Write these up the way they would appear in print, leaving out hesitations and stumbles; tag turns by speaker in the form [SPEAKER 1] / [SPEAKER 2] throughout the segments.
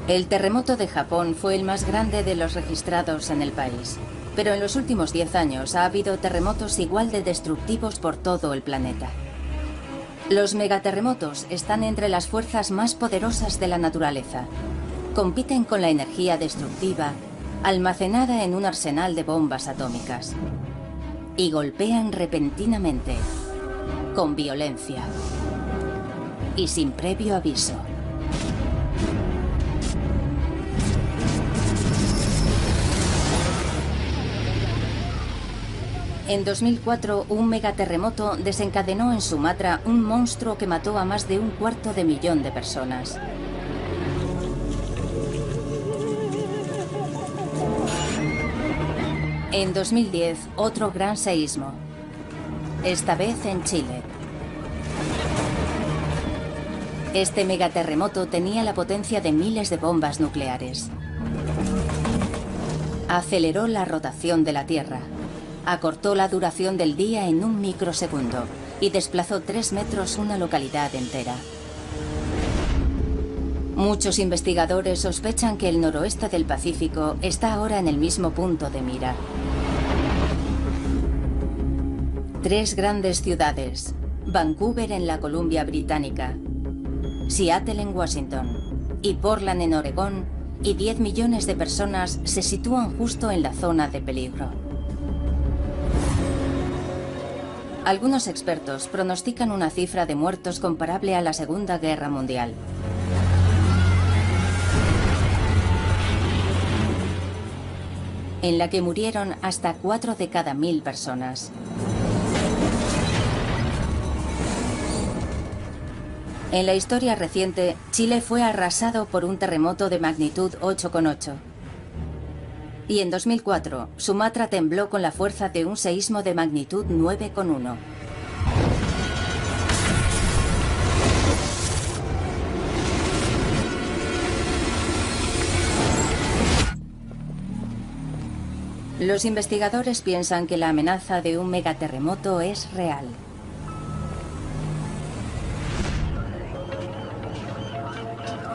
[SPEAKER 1] El terremoto de Japón fue el más grande de los registrados en el país. Pero en los últimos 10 años ha habido terremotos igual de destructivos por todo el planeta. Los megaterremotos están entre las fuerzas más poderosas de la naturaleza. Compiten con la energía destructiva almacenada en un arsenal de bombas atómicas. Y golpean repentinamente, con violencia y sin previo aviso. En 2004, un megaterremoto desencadenó en Sumatra un monstruo que mató a más de 250.000 de personas. En 2010, otro gran seísmo, esta vez en Chile. Este megaterremoto tenía la potencia de miles de bombas nucleares. Aceleró la rotación de la Tierra. Acortó la duración del día en un microsegundo y desplazó 3 metros una localidad entera. Muchos investigadores sospechan que el noroeste del Pacífico está ahora en el mismo punto de mira. 3 grandes ciudades: Vancouver en la Columbia Británica, Seattle en Washington y Portland en Oregón, y 10 millones de personas se sitúan justo en la zona de peligro. Algunos expertos pronostican una cifra de muertos comparable a la Segunda Guerra Mundial. En la que murieron hasta 4 de cada 1000 personas. En la historia reciente, Chile fue arrasado por un terremoto de magnitud 8,8. Y en 2004, Sumatra tembló con la fuerza de un seísmo de magnitud 9,1. Los investigadores piensan que la amenaza de un megaterremoto es real.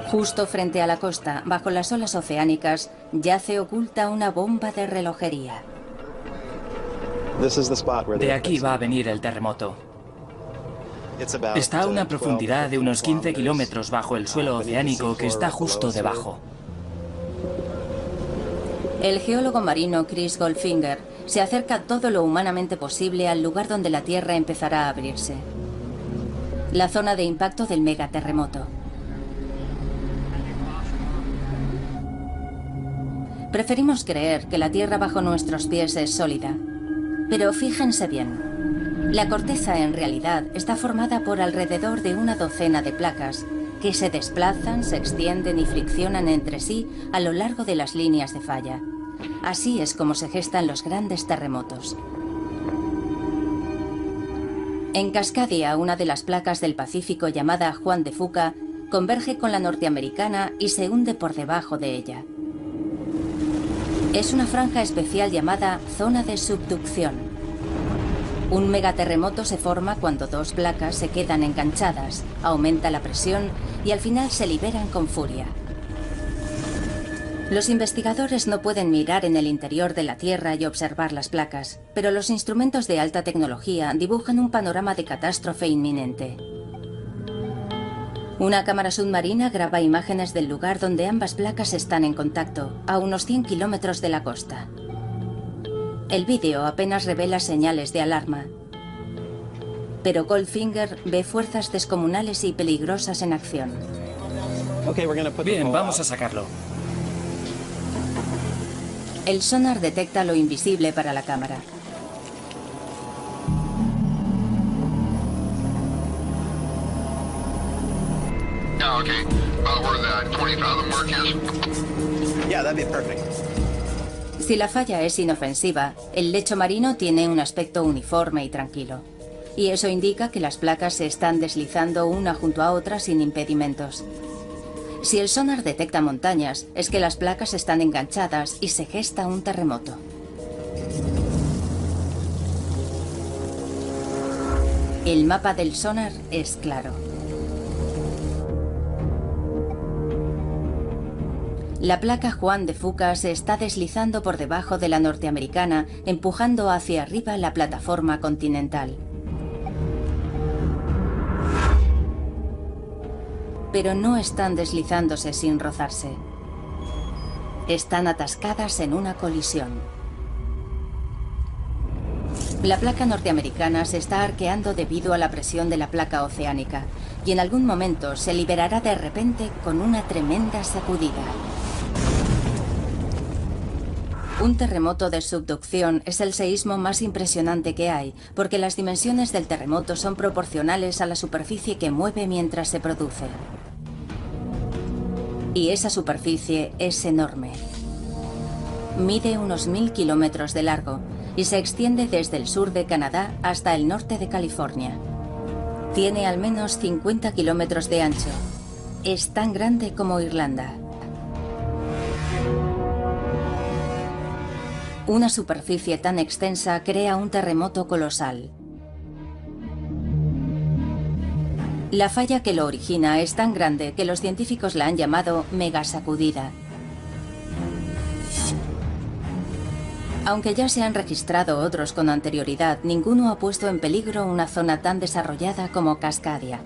[SPEAKER 1] Justo frente a la costa, bajo las olas oceánicas, yace oculta una bomba de relojería.
[SPEAKER 2] De aquí va a venir el terremoto. Está a una profundidad de unos 15 kilómetros bajo el suelo oceánico que está justo debajo.
[SPEAKER 1] El geólogo marino Chris Goldfinger se acerca todo lo humanamente posible al lugar donde la Tierra empezará a abrirse. La zona de impacto del megaterremoto. Preferimos creer que la Tierra bajo nuestros pies es sólida. Pero fíjense bien. La corteza en realidad está formada por alrededor de una docena de placas que se desplazan, se extienden y friccionan entre sí a lo largo de las líneas de falla. Así es como se gestan los grandes terremotos. En Cascadia, una de las placas del Pacífico llamada Juan de Fuca converge con la norteamericana y se hunde por debajo de ella. Es una franja especial llamada zona de subducción. Un megaterremoto se forma cuando 2 placas se quedan enganchadas, aumenta la presión y al final se liberan con furia. Los investigadores no pueden mirar en el interior de la Tierra y observar las placas, pero los instrumentos de alta tecnología dibujan un panorama de catástrofe inminente. Una cámara submarina graba imágenes del lugar donde ambas placas están en contacto, a unos 100 kilómetros de la costa. El vídeo apenas revela señales de alarma. Pero Goldfinger ve fuerzas descomunales y peligrosas en acción.
[SPEAKER 2] Bien, vamos a sacarlo.
[SPEAKER 1] El sonar detecta lo invisible para la cámara.
[SPEAKER 3] Okay. About where that 20,000 mark is?
[SPEAKER 4] Yeah, that'd be perfect.
[SPEAKER 1] Si la falla es inofensiva, el lecho marino tiene un aspecto uniforme y tranquilo. Y eso indica que las placas se están deslizando una junto a otra sin impedimentos. Si el sonar detecta montañas, es que las placas están enganchadas y se gesta un terremoto. El mapa del sonar es claro. La placa Juan de Fuca se está deslizando por debajo de la norteamericana, empujando hacia arriba la plataforma continental. Pero no están deslizándose sin rozarse. Están atascadas en una colisión. La placa norteamericana se está arqueando debido a la presión de la placa oceánica y en algún momento se liberará de repente con una tremenda sacudida. Un terremoto de subducción es el seísmo más impresionante que hay, porque las dimensiones del terremoto son proporcionales a la superficie que mueve mientras se produce. Y esa superficie es enorme. Mide unos 1000 kilómetros de largo y se extiende desde el sur de Canadá hasta el norte de California. Tiene al menos 50 kilómetros de ancho. Es tan grande como Irlanda. Una superficie tan extensa crea un terremoto colosal. La falla que lo origina es tan grande que los científicos la han llamado megasacudida. Aunque ya se han registrado otros con anterioridad, ninguno ha puesto en peligro una zona tan desarrollada como Cascadia.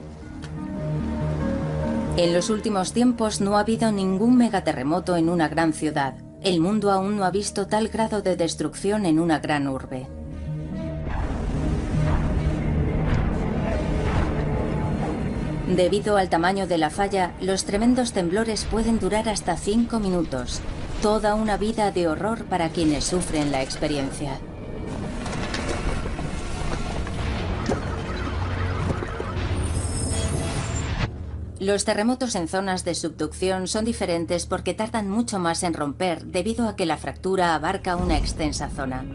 [SPEAKER 1] En los últimos tiempos no ha habido ningún megaterremoto en una gran ciudad. El mundo aún no ha visto tal grado de destrucción en una gran urbe. Debido al tamaño de la falla, los tremendos temblores pueden durar hasta 5 minutos. Toda una vida de horror para quienes sufren la experiencia. Los terremotos en zonas de subducción son diferentes porque tardan mucho más en romper debido a que la fractura abarca una extensa zona.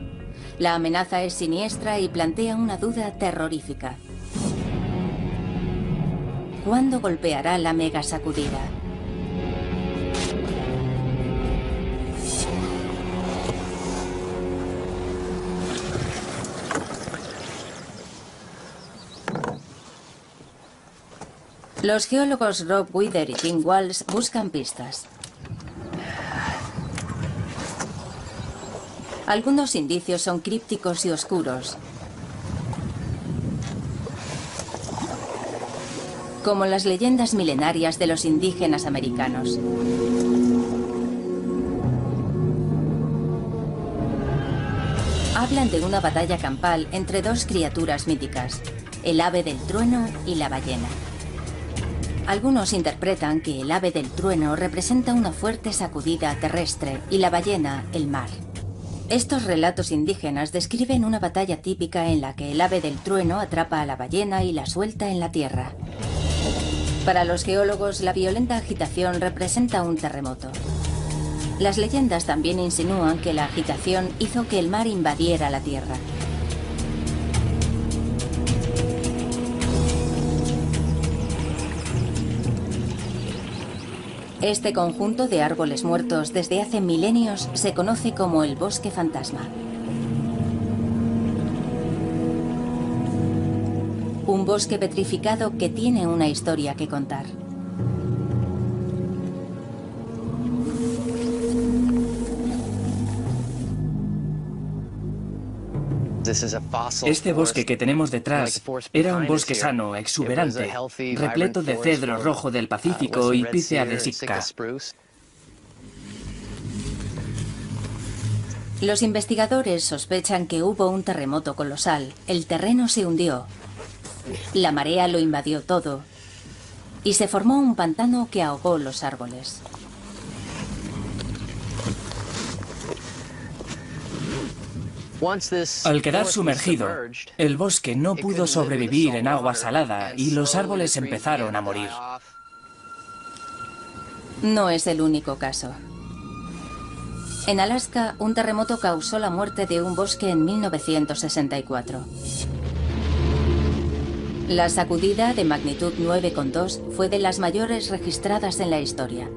[SPEAKER 1] La amenaza es siniestra y plantea una duda terrorífica. ¿Cuándo golpeará la megasacudida? Los geólogos Rob Wither y Tim Walsh buscan pistas. Algunos indicios son crípticos y oscuros, como las leyendas milenarias de los indígenas americanos. Hablan de una batalla campal entre dos criaturas míticas, el ave del trueno y la ballena. Algunos interpretan que el ave del trueno representa una fuerte sacudida terrestre y la ballena, el mar. Estos relatos indígenas describen una batalla típica en la que el ave del trueno atrapa a la ballena y la suelta en la tierra. Para los geólogos, la violenta agitación representa un terremoto. Las leyendas también insinúan que la agitación hizo que el mar invadiera la tierra. Este conjunto de árboles muertos desde hace milenios se conoce como el bosque fantasma. Un bosque petrificado que tiene una historia que contar.
[SPEAKER 2] Este bosque que tenemos detrás era un bosque sano, exuberante, repleto de cedro rojo del Pacífico y pícea de Sitka.
[SPEAKER 1] Los investigadores sospechan que hubo un terremoto colosal. El terreno se hundió. La marea lo invadió todo. Y se formó un pantano que ahogó los árboles.
[SPEAKER 2] Al quedar sumergido, el bosque no pudo sobrevivir en agua salada y los árboles empezaron a morir.
[SPEAKER 1] No es el único caso. En Alaska, un terremoto causó la muerte de un bosque en 1964. La sacudida de magnitud 9,2 fue de las mayores registradas en la historia.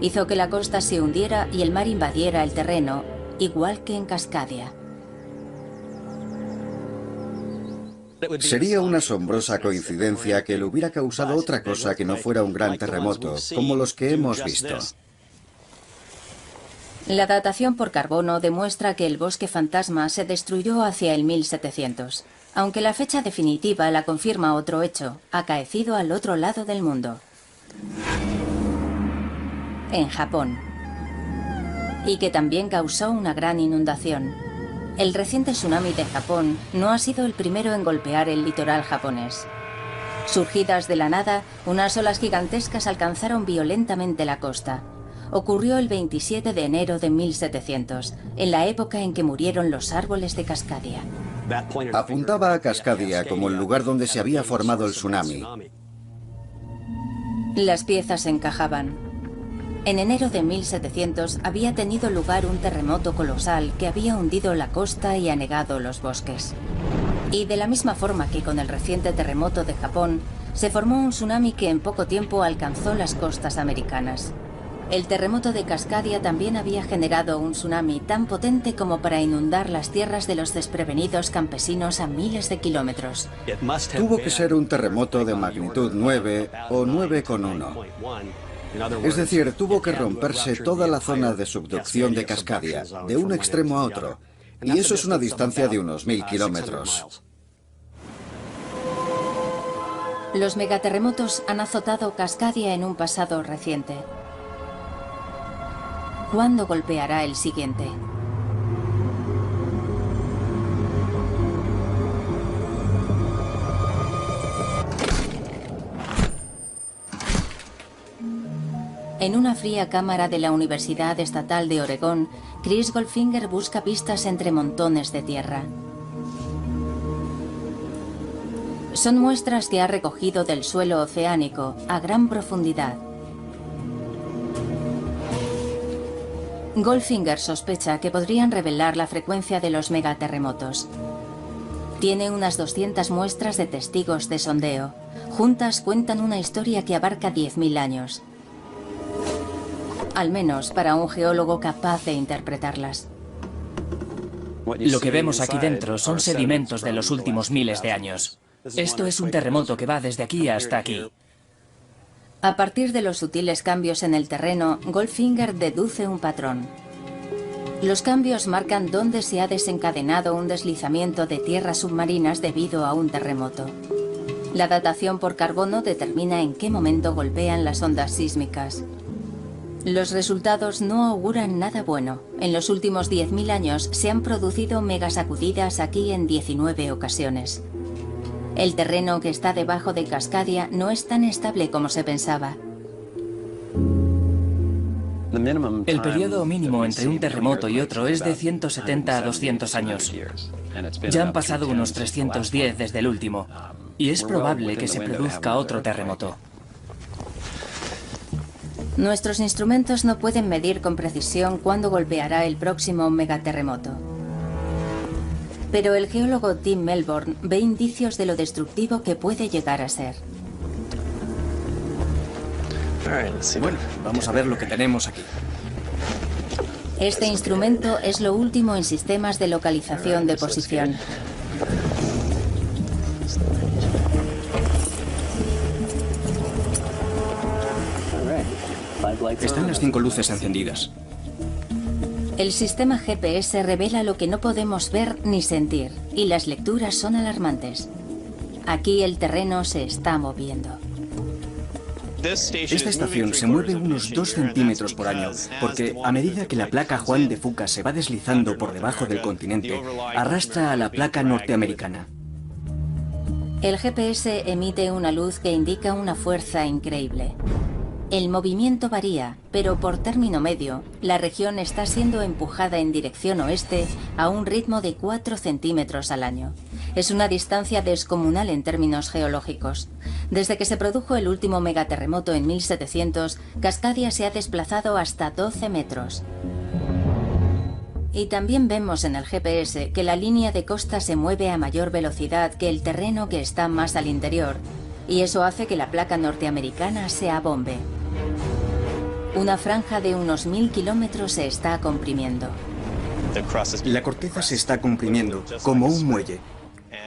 [SPEAKER 1] Hizo que la costa se hundiera y el mar invadiera el terreno, igual que en Cascadia.
[SPEAKER 4] Sería una asombrosa coincidencia que le hubiera causado otra cosa que no fuera un gran terremoto, como los que hemos visto.
[SPEAKER 1] La datación por carbono demuestra que el bosque fantasma se destruyó hacia el 1700, aunque la fecha definitiva la confirma otro hecho, acaecido al otro lado del mundo. En Japón. Y que también causó una gran inundación. El reciente tsunami de Japón no ha sido el primero en golpear el litoral japonés. Surgidas de la nada, unas olas gigantescas alcanzaron violentamente la costa. Ocurrió el 27 de enero de 1700, en la época en que murieron los árboles de Cascadia.
[SPEAKER 4] Apuntaba a Cascadia como el lugar donde se había formado el tsunami.
[SPEAKER 1] Las piezas encajaban. En enero de 1700 había tenido lugar un terremoto colosal que había hundido la costa y anegado los bosques. Y de la misma forma que con el reciente terremoto de Japón, se formó un tsunami que en poco tiempo alcanzó las costas americanas. El terremoto de Cascadia también había generado un tsunami tan potente como para inundar las tierras de los desprevenidos campesinos a miles de kilómetros.
[SPEAKER 4] Tuvo que ser un terremoto de magnitud 9 o 9,1. Es decir, tuvo que romperse toda la zona de subducción de Cascadia, de un extremo a otro. Y eso es una distancia de unos 1000 kilómetros.
[SPEAKER 1] Los megaterremotos han azotado Cascadia en un pasado reciente. ¿Cuándo golpeará el siguiente? En una fría cámara de la Universidad Estatal de Oregón, Chris Goldfinger busca pistas entre montones de tierra. Son muestras que ha recogido del suelo oceánico a gran profundidad. Goldfinger sospecha que podrían revelar la frecuencia de los megaterremotos. Tiene unas 200 muestras de testigos de sondeo. Juntas cuentan una historia que abarca 10.000 años. Al menos para un geólogo capaz de interpretarlas.
[SPEAKER 2] Lo que vemos aquí dentro son sedimentos de los últimos miles de años. Esto es un terremoto que va desde aquí hasta aquí.
[SPEAKER 1] A partir de los sutiles cambios en el terreno, Goldfinger deduce un patrón. Los cambios marcan dónde se ha desencadenado un deslizamiento de tierras submarinas debido a un terremoto. La datación por carbono determina en qué momento golpean las ondas sísmicas. Los resultados no auguran nada bueno. En los últimos 10.000 años se han producido megasacudidas aquí en 19 ocasiones. El terreno que está debajo de Cascadia no es tan estable como se pensaba.
[SPEAKER 2] El periodo mínimo entre un terremoto y otro es de 170 a 200 años. Ya han pasado unos 310 desde el último, y es probable que se produzca otro terremoto.
[SPEAKER 1] Nuestros instrumentos no pueden medir con precisión cuándo golpeará el próximo megaterremoto. Pero el geólogo Tim Melbourne ve indicios de lo destructivo que puede llegar a ser.
[SPEAKER 5] Bueno, vamos a ver lo que tenemos aquí.
[SPEAKER 1] Este instrumento es lo último en sistemas de localización de posición.
[SPEAKER 5] Están las 5 luces encendidas.
[SPEAKER 1] El sistema GPS revela lo que no podemos ver ni sentir, y las lecturas son alarmantes. Aquí el terreno se está moviendo.
[SPEAKER 5] Esta estación se mueve unos 2 centímetros por año, porque a medida que la placa Juan de Fuca se va deslizando por debajo del continente, arrastra a la placa norteamericana.
[SPEAKER 1] El GPS emite una luz que indica una fuerza increíble. El movimiento varía, pero por término medio, la región está siendo empujada en dirección oeste a un ritmo de 4 centímetros al año. Es una distancia descomunal en términos geológicos. Desde que se produjo el último megaterremoto en 1700, Cascadia se ha desplazado hasta 12 metros. Y también vemos en el GPS que la línea de costa se mueve a mayor velocidad que el terreno que está más al interior, y eso hace que la placa norteamericana se abombe. Una franja de unos 1000 kilómetros se está comprimiendo.
[SPEAKER 5] La corteza se está comprimiendo, como un muelle.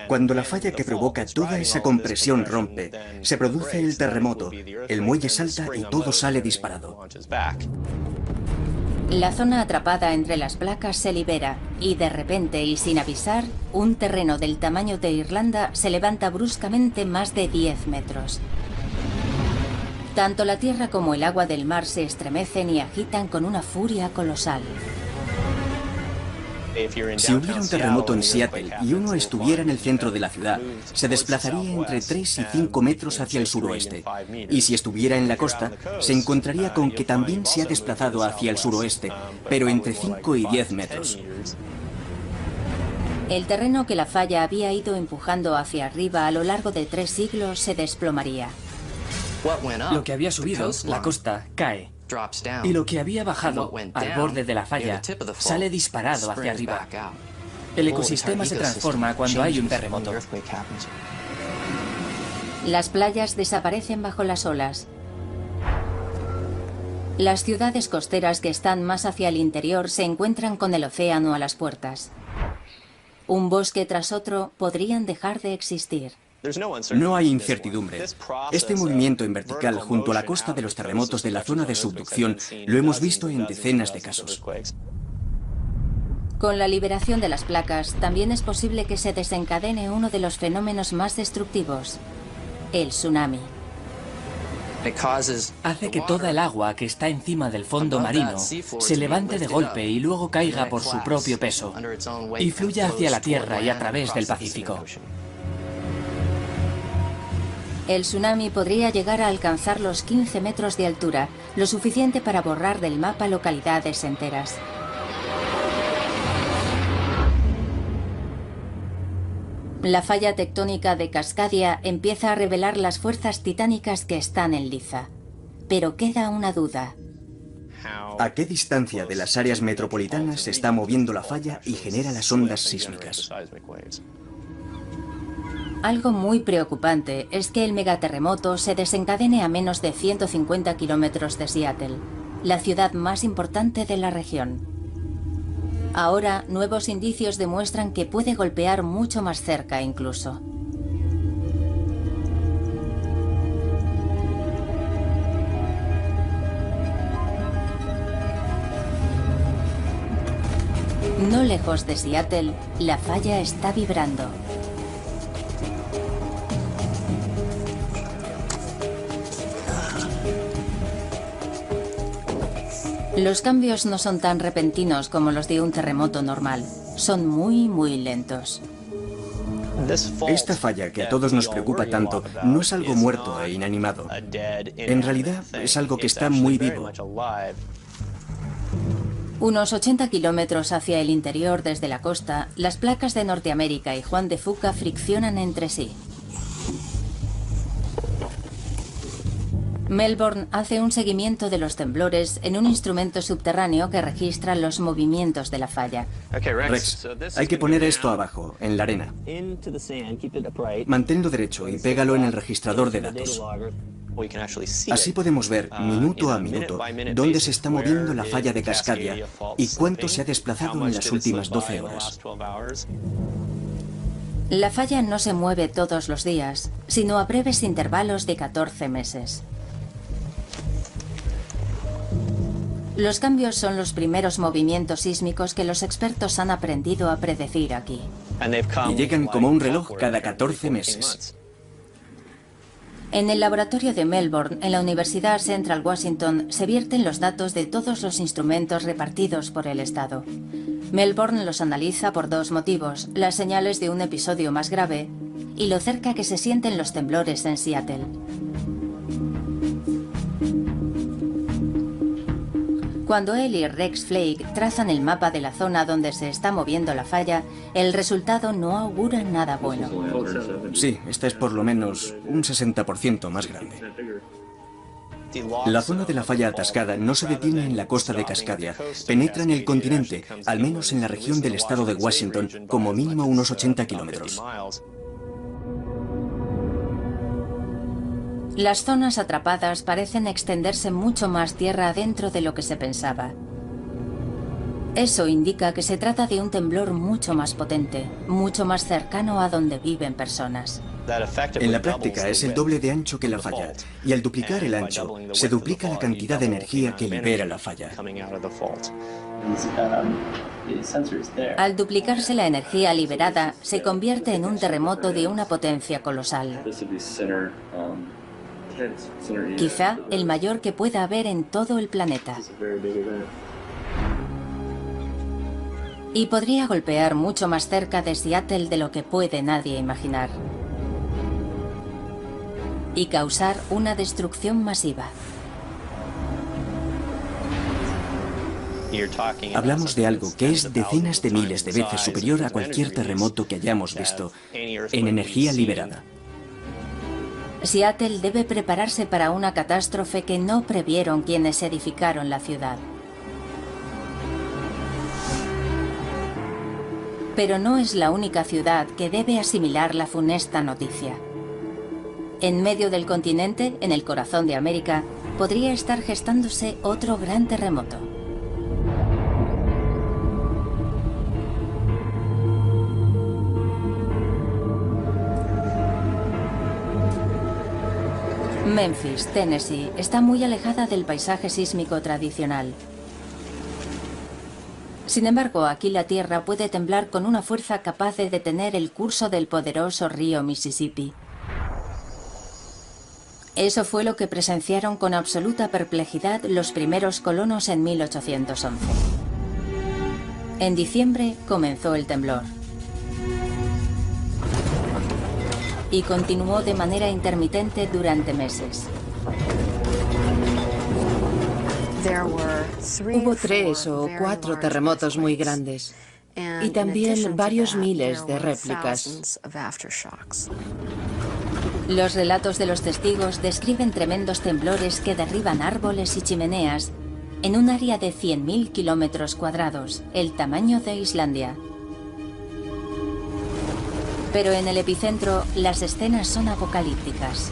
[SPEAKER 5] Cuando la falla que provoca toda esa compresión rompe, se produce el terremoto, el muelle salta y todo sale disparado.
[SPEAKER 1] La zona atrapada entre las placas se libera y de repente y sin avisar, un terreno del tamaño de Irlanda se levanta bruscamente más de 10 metros. Tanto la tierra como el agua del mar se estremecen y agitan con una furia colosal.
[SPEAKER 5] Si hubiera un terremoto en Seattle y uno estuviera en el centro de la ciudad, se desplazaría entre 3 y 5 metros hacia el suroeste. Y si estuviera en la costa, se encontraría con que también se ha desplazado hacia el suroeste, pero entre 5 y 10 metros.
[SPEAKER 1] El terreno que la falla había ido empujando hacia arriba a lo largo de 3 siglos se desplomaría.
[SPEAKER 2] Lo que había subido, la costa, cae. Y lo que había bajado al borde de la falla sale disparado hacia arriba. El ecosistema se transforma cuando hay un terremoto.
[SPEAKER 1] Las playas desaparecen bajo las olas. Las ciudades costeras que están más hacia el interior se encuentran con el océano a las puertas. Un bosque tras otro podrían dejar de existir.
[SPEAKER 5] No hay incertidumbre. Este movimiento en vertical junto a la costa de los terremotos de la zona de subducción lo hemos visto en decenas de casos.
[SPEAKER 1] Con la liberación de las placas, también es posible que se desencadene uno de los fenómenos más destructivos, el tsunami.
[SPEAKER 2] Hace que toda el agua que está encima del fondo marino se levante de golpe y luego caiga por su propio peso y fluya hacia la tierra y a través del Pacífico.
[SPEAKER 1] El tsunami podría llegar a alcanzar los 15 metros de altura, lo suficiente para borrar del mapa localidades enteras. La falla tectónica de Cascadia empieza a revelar las fuerzas titánicas que están en liza. Pero queda una duda.
[SPEAKER 5] ¿A qué distancia de las áreas metropolitanas se está moviendo la falla y genera las ondas sísmicas?
[SPEAKER 1] Algo muy preocupante es que el megaterremoto se desencadene a menos de 150 kilómetros de Seattle, la ciudad más importante de la región. Ahora, nuevos indicios demuestran que puede golpear mucho más cerca incluso. No lejos de Seattle, la falla está vibrando. Los cambios no son tan repentinos como los de un terremoto normal. Son muy lentos.
[SPEAKER 5] Esta falla, que a todos nos preocupa tanto, no es algo muerto e inanimado. En realidad, es algo que está muy vivo.
[SPEAKER 1] Unos 80 kilómetros hacia el interior desde la costa, las placas de Norteamérica y Juan de Fuca friccionan entre sí. Melbourne hace un seguimiento de los temblores en un instrumento subterráneo que registra los movimientos de la falla.
[SPEAKER 5] Rex, hay que poner esto abajo, en la arena. Manténlo derecho y pégalo en el registrador de datos. Así podemos ver, minuto a minuto, dónde se está moviendo la falla de Cascadia y cuánto se ha desplazado en las últimas 12 horas.
[SPEAKER 1] La falla no se mueve todos los días, sino a breves intervalos de 14 meses. Los cambios son los primeros movimientos sísmicos que los expertos han aprendido a predecir aquí.
[SPEAKER 5] Y llegan como un reloj cada 14 meses.
[SPEAKER 1] En el laboratorio de Melbourne, en la Universidad Central Washington, se vierten los datos de todos los instrumentos repartidos por el estado. Melbourne los analiza por dos motivos: las señales de un episodio más grave y lo cerca que se sienten los temblores en Seattle. Cuando él y Rex Flake trazan el mapa de la zona donde se está moviendo la falla, el resultado no augura nada bueno.
[SPEAKER 5] Sí, esta es por lo menos un 60% más grande. La zona de la falla atascada no se detiene en la costa de Cascadia, penetra en el continente, al menos en la región del estado de Washington, como mínimo unos 80 kilómetros.
[SPEAKER 1] Las zonas atrapadas parecen extenderse mucho más tierra adentro de lo que se pensaba. Eso indica que se trata de un temblor mucho más potente, mucho más cercano a donde viven personas.
[SPEAKER 5] En la práctica es el doble de ancho que la falla, y al duplicar el ancho, se duplica la cantidad de energía que libera la falla.
[SPEAKER 1] Al duplicarse la energía liberada, se convierte en un terremoto de una potencia colosal. Quizá el mayor que pueda haber en todo el planeta. Y podría golpear mucho más cerca de Seattle de lo que puede nadie imaginar. Y causar una destrucción masiva.
[SPEAKER 5] Hablamos de algo que es decenas de miles de veces superior a cualquier terremoto que hayamos visto en energía liberada.
[SPEAKER 1] Seattle debe prepararse para una catástrofe que no previeron quienes edificaron la ciudad. Pero no es la única ciudad que debe asimilar la funesta noticia. En medio del continente, en el corazón de América, podría estar gestándose otro gran terremoto. Memphis, Tennessee, está muy alejada del paisaje sísmico tradicional. Sin embargo, aquí la tierra puede temblar con una fuerza capaz de detener el curso del poderoso río Mississippi. Eso fue lo que presenciaron con absoluta perplejidad los primeros colonos en 1811. En diciembre comenzó el temblor. Y continuó de manera intermitente durante meses.
[SPEAKER 6] Hubo 3 o 4 terremotos muy grandes y también varios miles de réplicas.
[SPEAKER 1] Los relatos de los testigos describen tremendos temblores que derriban árboles y chimeneas en un área de 100.000 kilómetros cuadrados, el tamaño de Islandia. Pero en el epicentro, las escenas son apocalípticas.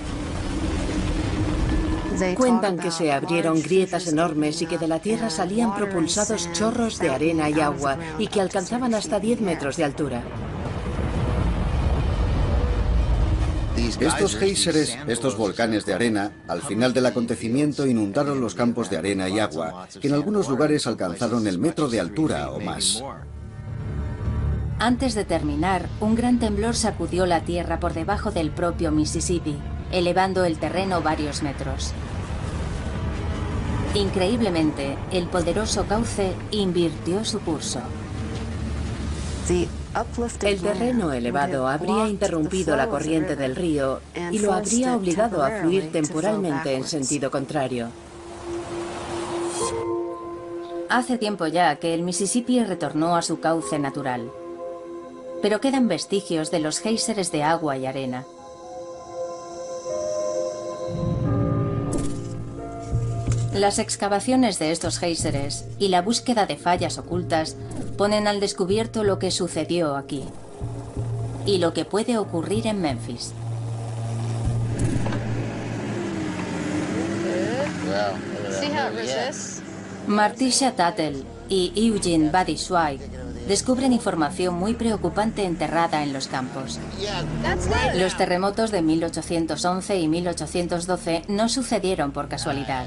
[SPEAKER 6] Cuentan que se abrieron grietas enormes y que de la tierra salían propulsados chorros de arena y agua y que alcanzaban hasta 10 metros de altura.
[SPEAKER 4] Estos géiseres, estos volcanes de arena, al final del acontecimiento inundaron los campos de arena y agua, que en algunos lugares alcanzaron el metro de altura o más.
[SPEAKER 1] Antes de terminar, un gran temblor sacudió la tierra por debajo del propio Mississippi, elevando el terreno varios metros. Increíblemente, el poderoso cauce invirtió su curso.
[SPEAKER 6] El terreno elevado habría interrumpido la corriente del río y lo habría obligado a fluir temporalmente en sentido contrario.
[SPEAKER 1] Hace tiempo ya que el Mississippi retornó a su cauce natural. Pero quedan vestigios de los géiseres de agua y arena. Las excavaciones de estos géiseres y la búsqueda de fallas ocultas ponen al descubierto lo que sucedió aquí y lo que puede ocurrir en Memphis. Martisha Tuttle y Eugene Buddy Zweig descubren información muy preocupante enterrada en los campos. Los terremotos de 1811 y 1812 no sucedieron por casualidad.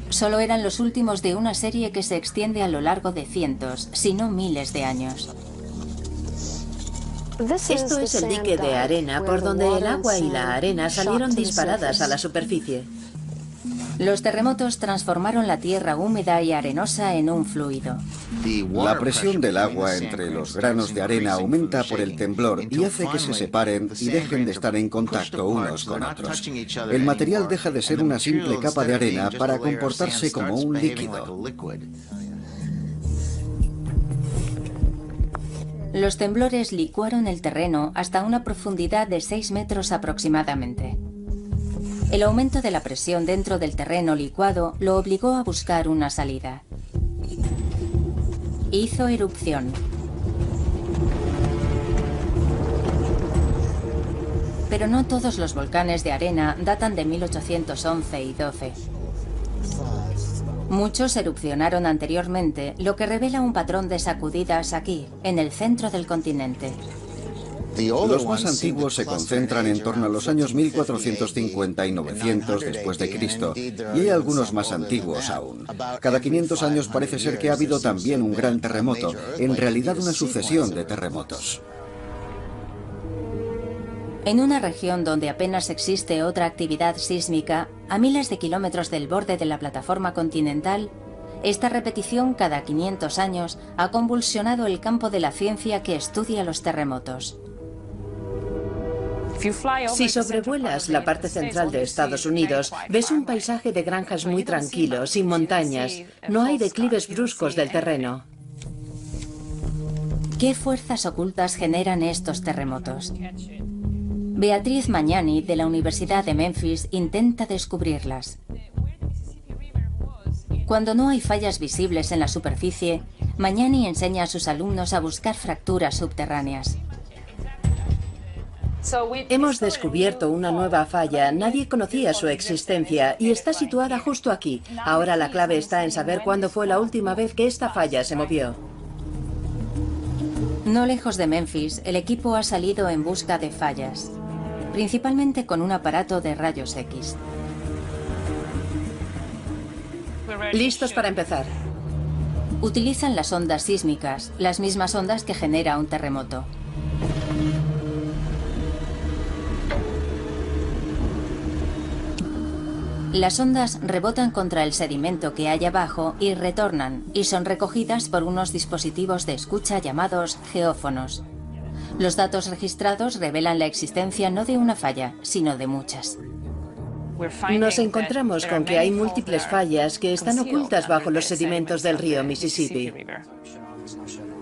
[SPEAKER 1] Solo eran los últimos de una serie que se extiende a lo largo de cientos, si no miles de años.
[SPEAKER 6] Esto es el dique de arena por donde el agua y la arena salieron disparadas a la superficie.
[SPEAKER 1] Los terremotos transformaron la tierra húmeda y arenosa en un fluido.
[SPEAKER 4] La presión del agua entre los granos de arena aumenta por el temblor y hace que se separen y dejen de estar en contacto unos con otros. El material deja de ser una simple capa de arena para comportarse como un líquido.
[SPEAKER 1] Los temblores licuaron el terreno hasta una profundidad de 6 metros aproximadamente. El aumento de la presión dentro del terreno licuado lo obligó a buscar una salida. Hizo erupción. Pero no todos los volcanes de arena datan de 1811 y 12. Muchos erupcionaron anteriormente, lo que revela un patrón de sacudidas aquí, en el centro del continente.
[SPEAKER 4] Los más antiguos se concentran en torno a los años 1450 y 900 después de Cristo, y hay algunos más antiguos aún. Cada 500 años parece ser que ha habido también un gran terremoto, en realidad una sucesión de terremotos.
[SPEAKER 1] En una región donde apenas existe otra actividad sísmica, a miles de kilómetros del borde de la plataforma continental, esta repetición cada 500 años ha convulsionado el campo de la ciencia que estudia los terremotos.
[SPEAKER 6] Si sobrevuelas la parte central de Estados Unidos, ves un paisaje de granjas muy tranquilo, sin montañas. No hay declives bruscos del terreno.
[SPEAKER 1] ¿Qué fuerzas ocultas generan estos terremotos? Beatriz Magnani, de la Universidad de Memphis, intenta descubrirlas. Cuando no hay fallas visibles en la superficie, Magnani enseña a sus alumnos a buscar fracturas subterráneas.
[SPEAKER 6] Hemos descubierto una nueva falla, nadie conocía su existencia y está situada justo aquí. Ahora la clave está en saber cuándo fue la última vez que esta falla se movió.
[SPEAKER 1] No lejos de Memphis, el equipo ha salido en busca de fallas, principalmente con un aparato de rayos X.
[SPEAKER 6] Listos para empezar.
[SPEAKER 1] Utilizan las ondas sísmicas, las mismas ondas que genera un terremoto. Las ondas rebotan contra el sedimento que hay abajo y retornan, y son recogidas por unos dispositivos de escucha llamados geófonos. Los datos registrados revelan la existencia no de una falla, sino de muchas.
[SPEAKER 6] Nos encontramos con que hay múltiples fallas que están ocultas bajo los sedimentos del río Mississippi.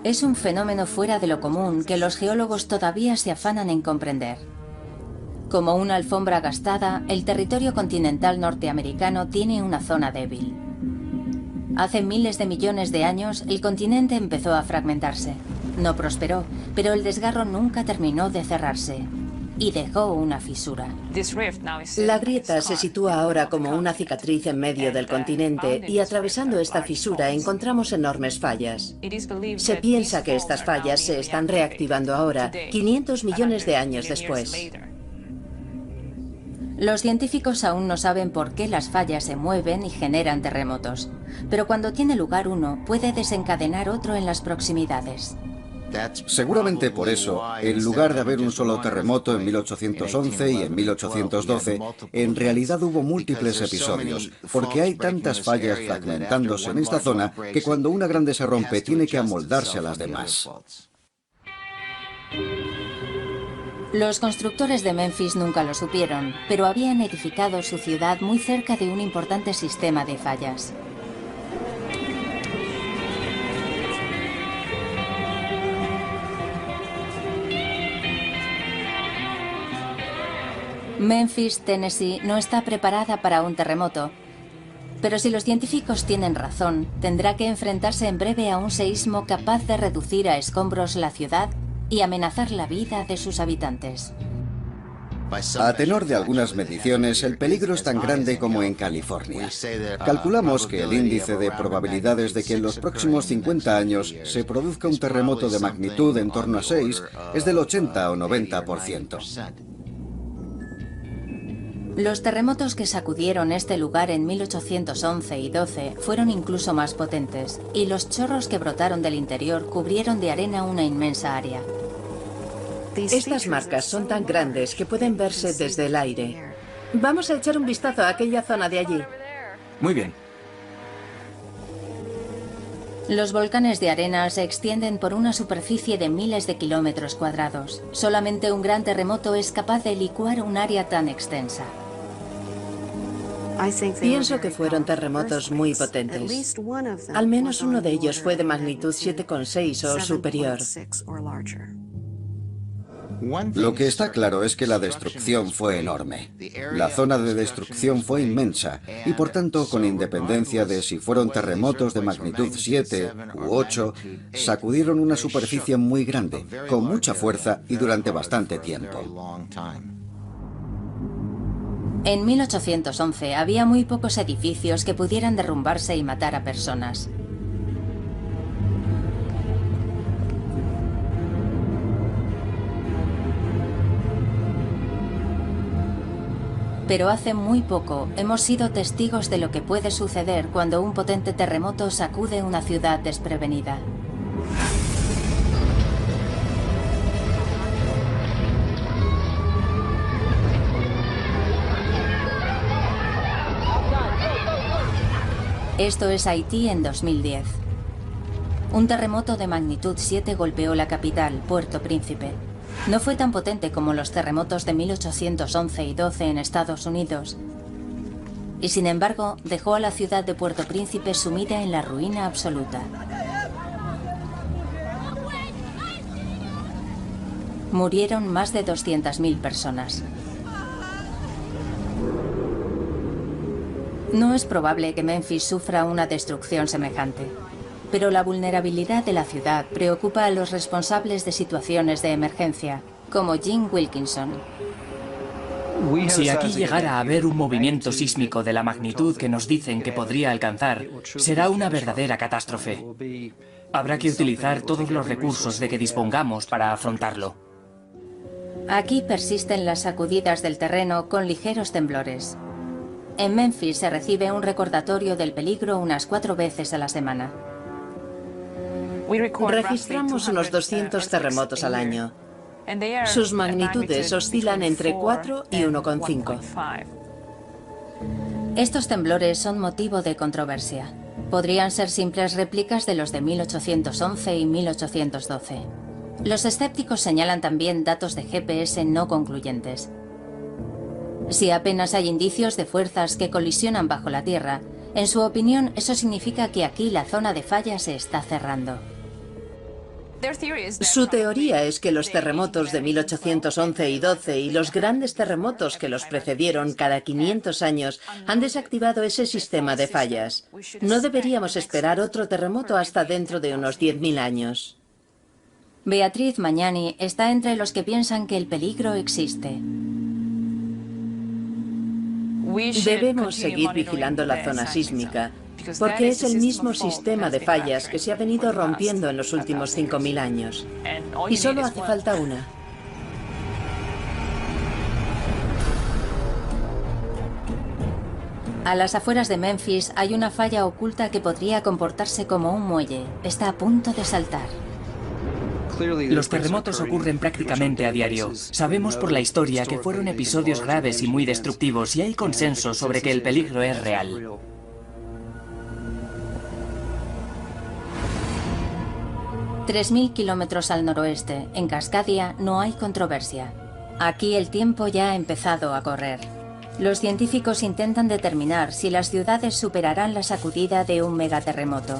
[SPEAKER 1] Es un fenómeno fuera de lo común que los geólogos todavía se afanan en comprender. Como una alfombra gastada, el territorio continental norteamericano tiene una zona débil. Hace miles de millones de años, el continente empezó a fragmentarse. No prosperó, pero el desgarro nunca terminó de cerrarse y dejó una fisura.
[SPEAKER 6] La grieta se sitúa ahora como una cicatriz en medio del continente y atravesando esta fisura encontramos enormes fallas. Se piensa que estas fallas se están reactivando ahora, 500 millones de años después.
[SPEAKER 1] Los científicos aún no saben por qué las fallas se mueven y generan terremotos, pero cuando tiene lugar uno, puede desencadenar otro en las proximidades.
[SPEAKER 4] Seguramente por eso, en lugar de haber un solo terremoto en 1811 y en 1812, en realidad hubo múltiples episodios, porque hay tantas fallas fragmentándose en esta zona que cuando una grande se rompe tiene que amoldarse a las demás.
[SPEAKER 1] Los constructores de Memphis nunca lo supieron, pero habían edificado su ciudad muy cerca de un importante sistema de fallas. Memphis, Tennessee, no está preparada para un terremoto, pero si los científicos tienen razón, tendrá que enfrentarse en breve a un seísmo capaz de reducir a escombros la ciudad y amenazar la vida de sus habitantes.
[SPEAKER 4] A tenor de algunas mediciones, el peligro es tan grande como en California. Calculamos que el índice de probabilidades de que en los próximos 50 años se produzca un terremoto de magnitud en torno a 6 es del 80 o 90%.
[SPEAKER 1] Los terremotos que sacudieron este lugar en 1811 y 12 fueron incluso más potentes, y los chorros que brotaron del interior cubrieron de arena una inmensa área.
[SPEAKER 6] Estas marcas son tan grandes que pueden verse desde el aire. Vamos a echar un vistazo a aquella zona de allí.
[SPEAKER 5] Muy bien.
[SPEAKER 1] Los volcanes de arena se extienden por una superficie de miles de kilómetros cuadrados. Solamente un gran terremoto es capaz de licuar un área tan extensa.
[SPEAKER 6] Pienso que fueron terremotos muy potentes. Al menos uno de ellos fue de magnitud 7,6 o superior.
[SPEAKER 4] Lo que está claro es que la destrucción fue enorme. La zona de destrucción fue inmensa y por tanto, con independencia de si fueron terremotos de magnitud 7 u 8, sacudieron una superficie muy grande, con mucha fuerza y durante bastante tiempo.
[SPEAKER 1] En 1811 había muy pocos edificios que pudieran derrumbarse y matar a personas. Pero hace muy poco hemos sido testigos de lo que puede suceder cuando un potente terremoto sacude una ciudad desprevenida. Esto es Haití en 2010. Un terremoto de magnitud 7 golpeó la capital, Puerto Príncipe. No fue tan potente como los terremotos de 1811 y 12 en Estados Unidos. Y sin embargo, dejó a la ciudad de Puerto Príncipe sumida en la ruina absoluta. Murieron más de 200.000 personas. No es probable que Memphis sufra una destrucción semejante, pero la vulnerabilidad de la ciudad preocupa a los responsables de situaciones de emergencia, como Jim Wilkinson.
[SPEAKER 2] Si aquí llegara a haber un movimiento sísmico de la magnitud que nos dicen que podría alcanzar, será una verdadera catástrofe. Habrá que utilizar todos los recursos de que dispongamos para afrontarlo.
[SPEAKER 1] Aquí persisten las sacudidas del terreno con ligeros temblores. En Memphis se recibe un recordatorio del peligro unas 4 veces a la semana.
[SPEAKER 6] Registramos unos 200 terremotos al año. Sus magnitudes oscilan entre 4 y 1,5.
[SPEAKER 1] Estos temblores son motivo de controversia. Podrían ser simples réplicas de los de 1811 y 1812. Los escépticos señalan también datos de GPS no concluyentes. Si apenas hay indicios de fuerzas que colisionan bajo la Tierra, en su opinión eso significa que aquí la zona de falla se está cerrando.
[SPEAKER 6] Su teoría es que los terremotos de 1811 y 12 y los grandes terremotos que los precedieron cada 500 años han desactivado ese sistema de fallas. No deberíamos esperar otro terremoto hasta dentro de unos 10.000 años.
[SPEAKER 1] Beatriz Magnani está entre los que piensan que el peligro existe.
[SPEAKER 6] Debemos seguir vigilando la zona sísmica, porque es el mismo sistema de fallas que se ha venido rompiendo en los últimos 5.000 años. Y solo hace falta una.
[SPEAKER 1] A las afueras de Memphis hay una falla oculta que podría comportarse como un muelle. Está a punto de saltar.
[SPEAKER 2] Los terremotos ocurren prácticamente a diario. Sabemos por la historia que fueron episodios graves y muy destructivos y hay consenso sobre que el peligro es real.
[SPEAKER 1] $3.000 kilómetros al noroeste, en Cascadia, no hay controversia. Aquí el tiempo ya ha empezado a correr. Los científicos intentan determinar si las ciudades superarán la sacudida de un megaterremoto.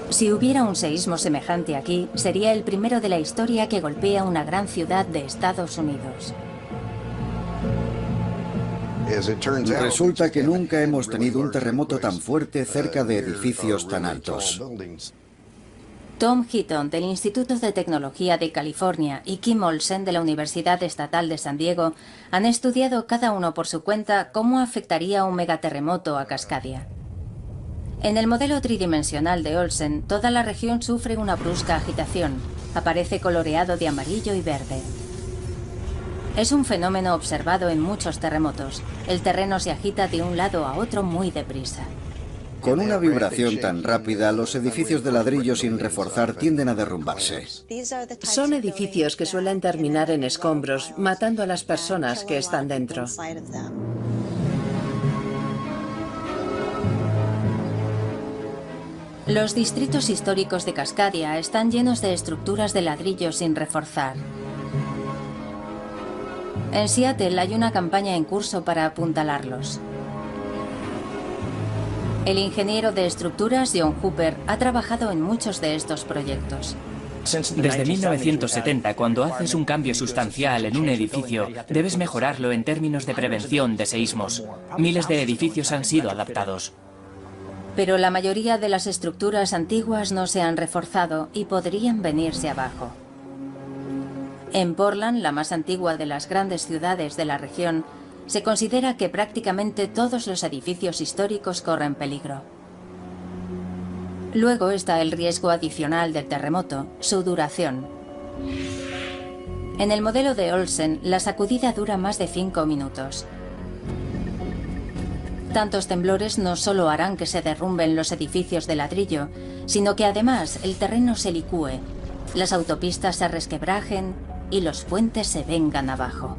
[SPEAKER 1] Si hubiera un seísmo semejante aquí, sería el primero de la historia que golpea una gran ciudad de Estados Unidos.
[SPEAKER 4] Resulta que nunca hemos tenido un terremoto tan fuerte cerca de edificios tan altos.
[SPEAKER 1] Tom Heaton, del Instituto de Tecnología de California, y Kim Olsen, de la Universidad Estatal de San Diego, han estudiado cada uno por su cuenta cómo afectaría un megaterremoto a Cascadia. En el modelo tridimensional de Olsen, toda la región sufre una brusca agitación. Aparece coloreado de amarillo y verde. Es un fenómeno observado en muchos terremotos. El terreno se agita de un lado a otro muy deprisa.
[SPEAKER 4] Con una vibración tan rápida, los edificios de ladrillo sin reforzar tienden a derrumbarse.
[SPEAKER 6] Son edificios que suelen terminar en escombros, matando a las personas que están dentro.
[SPEAKER 1] Los distritos históricos de Cascadia están llenos de estructuras de ladrillo sin reforzar. En Seattle hay una campaña en curso para apuntalarlos. El ingeniero de estructuras John Hooper ha trabajado en muchos de estos proyectos.
[SPEAKER 2] Desde 1970, cuando haces un cambio sustancial en un edificio, debes mejorarlo en términos de prevención de seísmos. Miles de edificios han sido adaptados.
[SPEAKER 1] Pero la mayoría de las estructuras antiguas no se han reforzado y podrían venirse abajo. En Portland, la más antigua de las grandes ciudades de la región, se considera que prácticamente todos los edificios históricos corren peligro. Luego está el riesgo adicional del terremoto, su duración. En el modelo de Olsen, la sacudida dura más de 5 minutos. Tantos temblores no solo harán que se derrumben los edificios de ladrillo, sino que además el terreno se licúe, las autopistas se resquebrajen y los puentes se vengan abajo.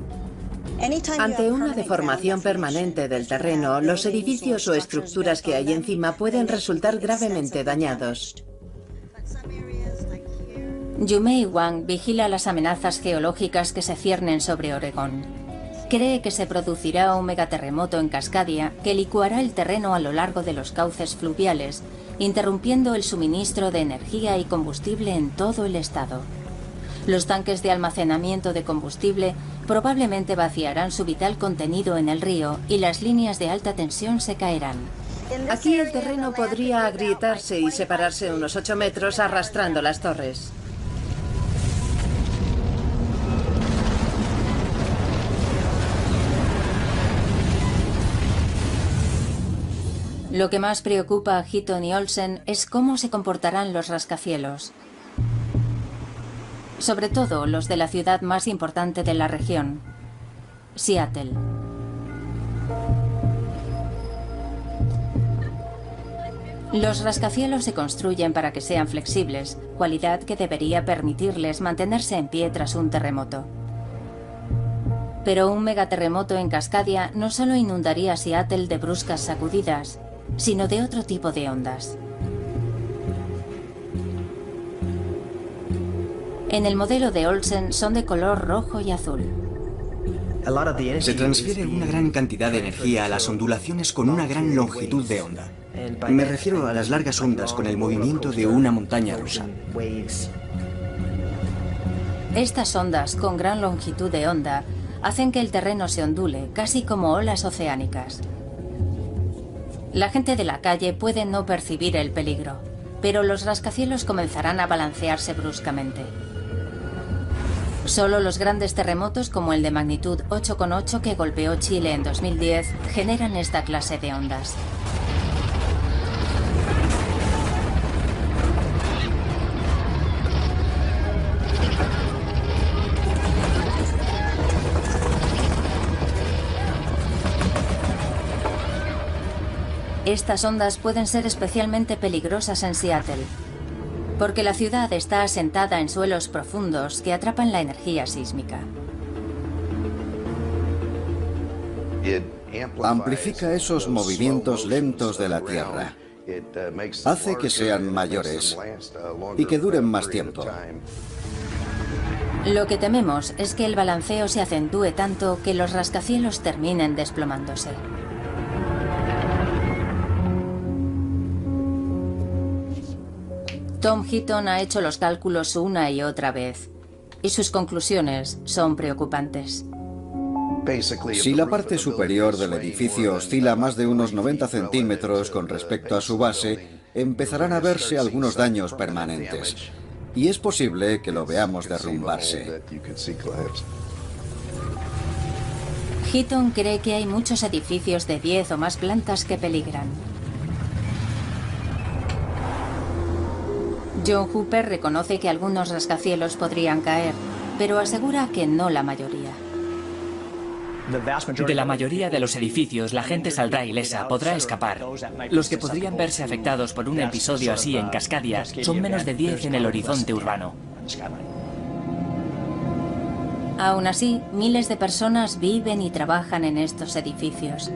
[SPEAKER 6] Ante una deformación permanente del terreno, los edificios o estructuras que hay encima pueden resultar gravemente dañados.
[SPEAKER 1] Yumei Wang vigila las amenazas geológicas que se ciernen sobre Oregón. Cree que se producirá un megaterremoto en Cascadia que licuará el terreno a lo largo de los cauces fluviales, interrumpiendo el suministro de energía y combustible en todo el estado. Los tanques de almacenamiento de combustible probablemente vaciarán su vital contenido en el río y las líneas de alta tensión se caerán.
[SPEAKER 6] Aquí el terreno podría agrietarse y separarse unos 8 metros arrastrando las torres.
[SPEAKER 1] Lo que más preocupa a Heaton y Olsen es cómo se comportarán los rascacielos. Sobre todo los de la ciudad más importante de la región, Seattle. Los rascacielos se construyen para que sean flexibles, cualidad que debería permitirles mantenerse en pie tras un terremoto. Pero un megaterremoto en Cascadia no solo inundaría Seattle de bruscas sacudidas, sino de otro tipo de ondas. En el modelo de Olsen son de color rojo y azul.
[SPEAKER 5] Se transfiere una gran cantidad de energía a las ondulaciones con una gran longitud de onda. Me refiero a las largas ondas con el movimiento de una montaña rusa.
[SPEAKER 1] Estas ondas con gran longitud de onda hacen que el terreno se ondule, casi como olas oceánicas. La gente de la calle puede no percibir el peligro, pero los rascacielos comenzarán a balancearse bruscamente. Solo los grandes terremotos como el de magnitud 8,8 que golpeó Chile en 2010 generan esta clase de ondas. Estas ondas pueden ser especialmente peligrosas en Seattle, porque la ciudad está asentada en suelos profundos que atrapan la energía sísmica.
[SPEAKER 4] Amplifica esos movimientos lentos de la Tierra. Hace que sean mayores y que duren más tiempo.
[SPEAKER 1] Lo que tememos es que el balanceo se acentúe tanto que los rascacielos terminen desplomándose. Tom Heaton ha hecho los cálculos una y otra vez, y sus conclusiones son preocupantes.
[SPEAKER 4] Si la parte superior del edificio oscila más de unos 90 centímetros con respecto a su base, empezarán a verse algunos daños permanentes. Y es posible que lo veamos derrumbarse.
[SPEAKER 1] Heaton cree que hay muchos edificios de 10 o más plantas que peligran. John Hooper reconoce que algunos rascacielos podrían caer, pero asegura que no la mayoría.
[SPEAKER 2] De la mayoría de los edificios, la gente saldrá ilesa, podrá escapar. Los que podrían verse afectados por un episodio así en Cascadia son menos de 10 en el horizonte urbano.
[SPEAKER 1] Aún así, miles de personas viven y trabajan en estos edificios.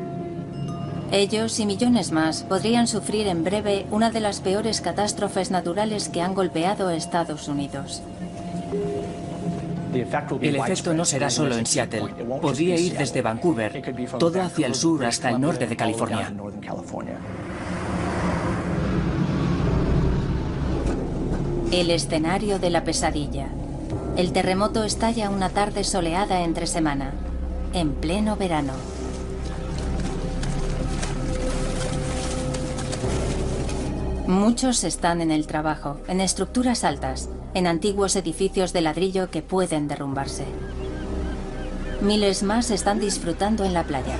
[SPEAKER 1] Ellos y millones más podrían sufrir en breve una de las peores catástrofes naturales que han golpeado a Estados Unidos.
[SPEAKER 2] El efecto no será solo en Seattle. Podría ir desde Vancouver, todo hacia el sur hasta el norte de California.
[SPEAKER 1] El escenario de la pesadilla. El terremoto estalla una tarde soleada entre semana, en pleno verano. Muchos están en el trabajo, en estructuras altas, en antiguos edificios de ladrillo que pueden derrumbarse. Miles más están disfrutando en la playa.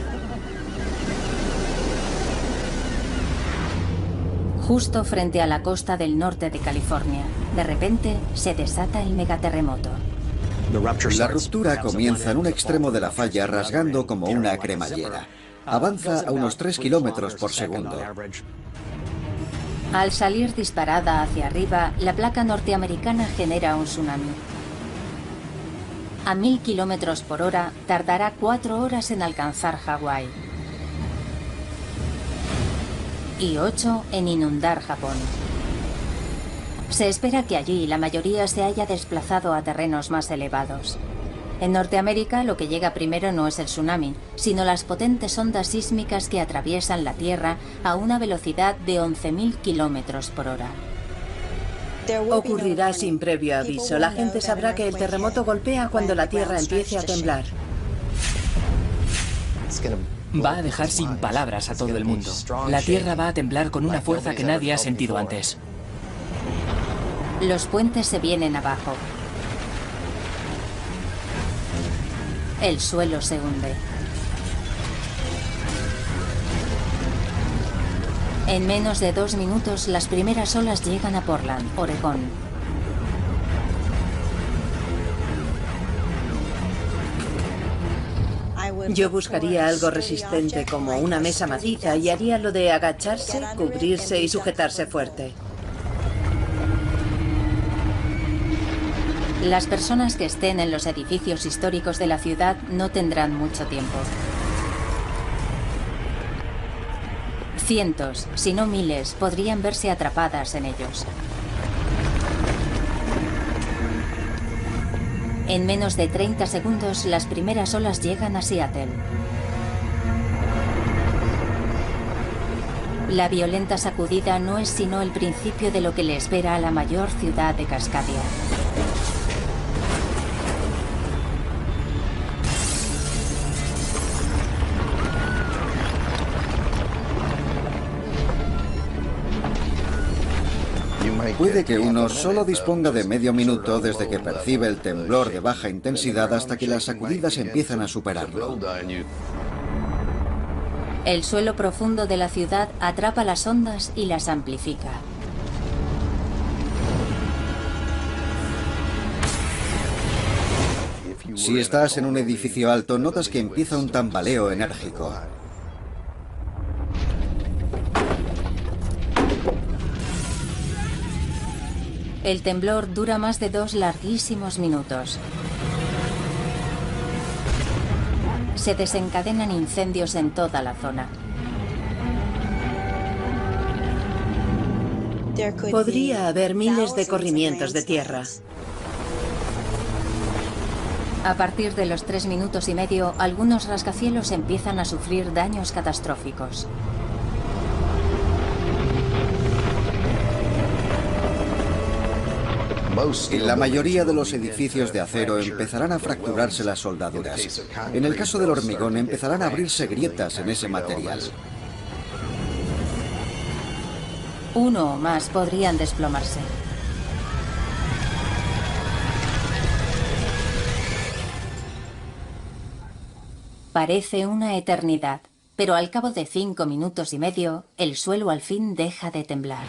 [SPEAKER 1] Justo frente a la costa del norte de California, de repente se desata el megaterremoto.
[SPEAKER 4] La ruptura comienza en un extremo de la falla rasgando como una cremallera. Avanza a unos 3 kilómetros por segundo.
[SPEAKER 1] Al salir disparada hacia arriba, la placa norteamericana genera un tsunami. A 1000 kilómetros por hora, tardará 4 horas en alcanzar Hawái. Y 8 en inundar Japón. Se espera que allí la mayoría se haya desplazado a terrenos más elevados. En Norteamérica lo que llega primero no es el tsunami, sino las potentes ondas sísmicas que atraviesan la Tierra a una velocidad de 11.000 kilómetros por hora.
[SPEAKER 6] Ocurrirá sin previo aviso. La gente sabrá que el terremoto golpea cuando la Tierra empiece a temblar.
[SPEAKER 2] Va a dejar sin palabras a todo el mundo. La Tierra va a temblar con una fuerza que nadie ha sentido antes.
[SPEAKER 1] Los puentes se vienen abajo. El suelo se hunde. En menos de 2 minutos, las primeras olas llegan a Portland, Oregón.
[SPEAKER 6] Yo buscaría algo resistente como una mesa maciza y haría lo de agacharse, cubrirse y sujetarse fuerte.
[SPEAKER 1] Las personas que estén en los edificios históricos de la ciudad no tendrán mucho tiempo. Cientos, si no miles, podrían verse atrapadas en ellos. En menos de 30 segundos, las primeras olas llegan a Seattle. La violenta sacudida no es sino el principio de lo que le espera a la mayor ciudad de Cascadia.
[SPEAKER 4] Puede que uno solo disponga de medio minuto desde que percibe el temblor de baja intensidad hasta que las sacudidas empiezan a superarlo.
[SPEAKER 1] El suelo profundo de la ciudad atrapa las ondas y las amplifica.
[SPEAKER 4] Si estás en un edificio alto, notas que empieza un tambaleo enérgico.
[SPEAKER 1] El temblor dura más de 2 larguísimos minutos. Se desencadenan incendios en toda la zona.
[SPEAKER 6] Podría haber miles de corrimientos de tierra.
[SPEAKER 1] A partir de los 3 minutos y medio, algunos rascacielos empiezan a sufrir daños catastróficos.
[SPEAKER 4] En la mayoría de los edificios de acero empezarán a fracturarse las soldaduras. En el caso del hormigón empezarán a abrirse grietas en ese material.
[SPEAKER 1] 1 o más podrían desplomarse. Parece una eternidad, pero al cabo de 5 minutos y medio, el suelo al fin deja de temblar.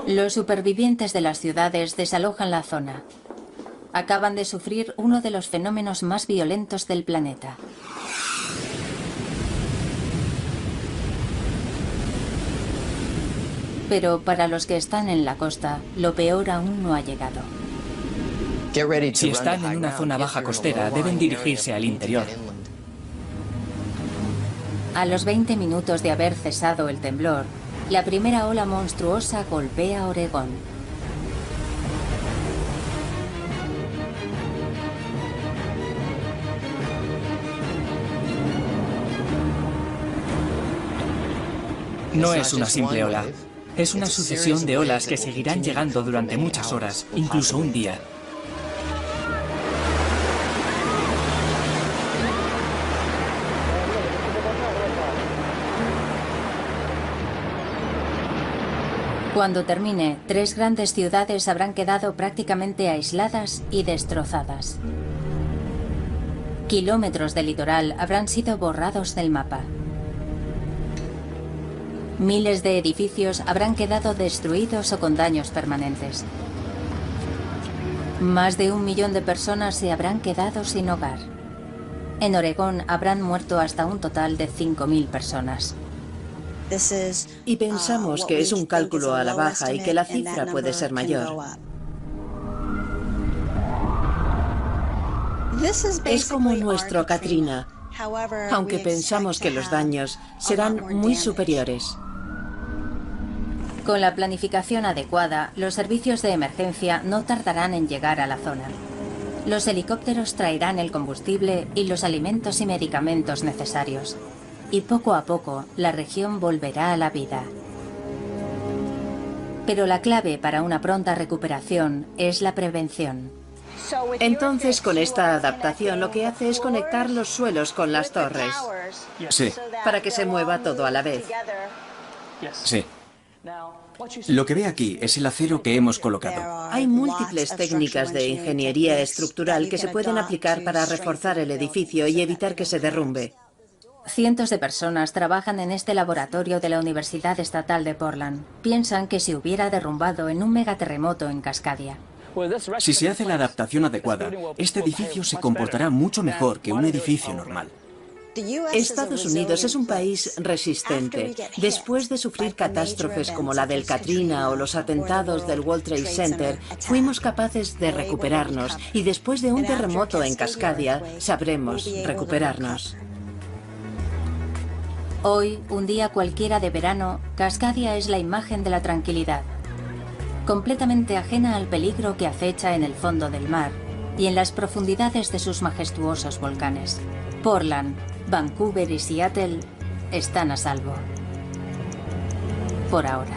[SPEAKER 1] Los supervivientes de las ciudades desalojan la zona. Acaban de sufrir uno de los fenómenos más violentos del planeta. Pero para los que están en la costa, lo peor aún no ha llegado.
[SPEAKER 2] Si están en una zona baja costera, deben dirigirse al interior.
[SPEAKER 1] A los 20 minutos de haber cesado el temblor, la primera ola monstruosa golpea Oregón.
[SPEAKER 2] No es una simple ola. Es una sucesión de olas que seguirán llegando durante muchas horas, incluso un día.
[SPEAKER 1] Cuando termine, 3 grandes ciudades habrán quedado prácticamente aisladas y destrozadas. Kilómetros de litoral habrán sido borrados del mapa. Miles de edificios habrán quedado destruidos o con daños permanentes. Más de 1 millón de personas se habrán quedado sin hogar. En Oregón habrán muerto hasta un total de 5.000 personas.
[SPEAKER 6] Y pensamos que es un cálculo a la baja y que la cifra puede ser mayor. Es como nuestro Katrina, aunque pensamos que los daños serán muy superiores.
[SPEAKER 1] Con la planificación adecuada, los servicios de emergencia no tardarán en llegar a la zona. Los helicópteros traerán el combustible y los alimentos y medicamentos necesarios. Y poco a poco, la región volverá a la vida. Pero la clave para una pronta recuperación es la prevención.
[SPEAKER 6] Entonces, con esta adaptación, lo que hace es conectar los suelos con las torres.
[SPEAKER 5] Sí.
[SPEAKER 6] Para que se mueva todo a la vez.
[SPEAKER 5] Sí. Lo que ve aquí es el acero que hemos colocado.
[SPEAKER 6] Hay múltiples técnicas de ingeniería estructural que se pueden aplicar para reforzar el edificio y evitar que se derrumbe.
[SPEAKER 1] Cientos de personas trabajan en este laboratorio de la Universidad Estatal de Portland. Piensan que se hubiera derrumbado en un megaterremoto en Cascadia.
[SPEAKER 5] Si se hace la adaptación adecuada, este edificio se comportará mucho mejor que un edificio normal.
[SPEAKER 6] Estados Unidos es un país resistente. Después de sufrir catástrofes como la del Katrina o los atentados del World Trade Center, fuimos capaces de recuperarnos y después de un terremoto en Cascadia, sabremos recuperarnos.
[SPEAKER 1] Hoy, un día cualquiera de verano, Cascadia es la imagen de la tranquilidad, completamente ajena al peligro que acecha en el fondo del mar y en las profundidades de sus majestuosos volcanes. Portland, Vancouver y Seattle están a salvo. Por ahora.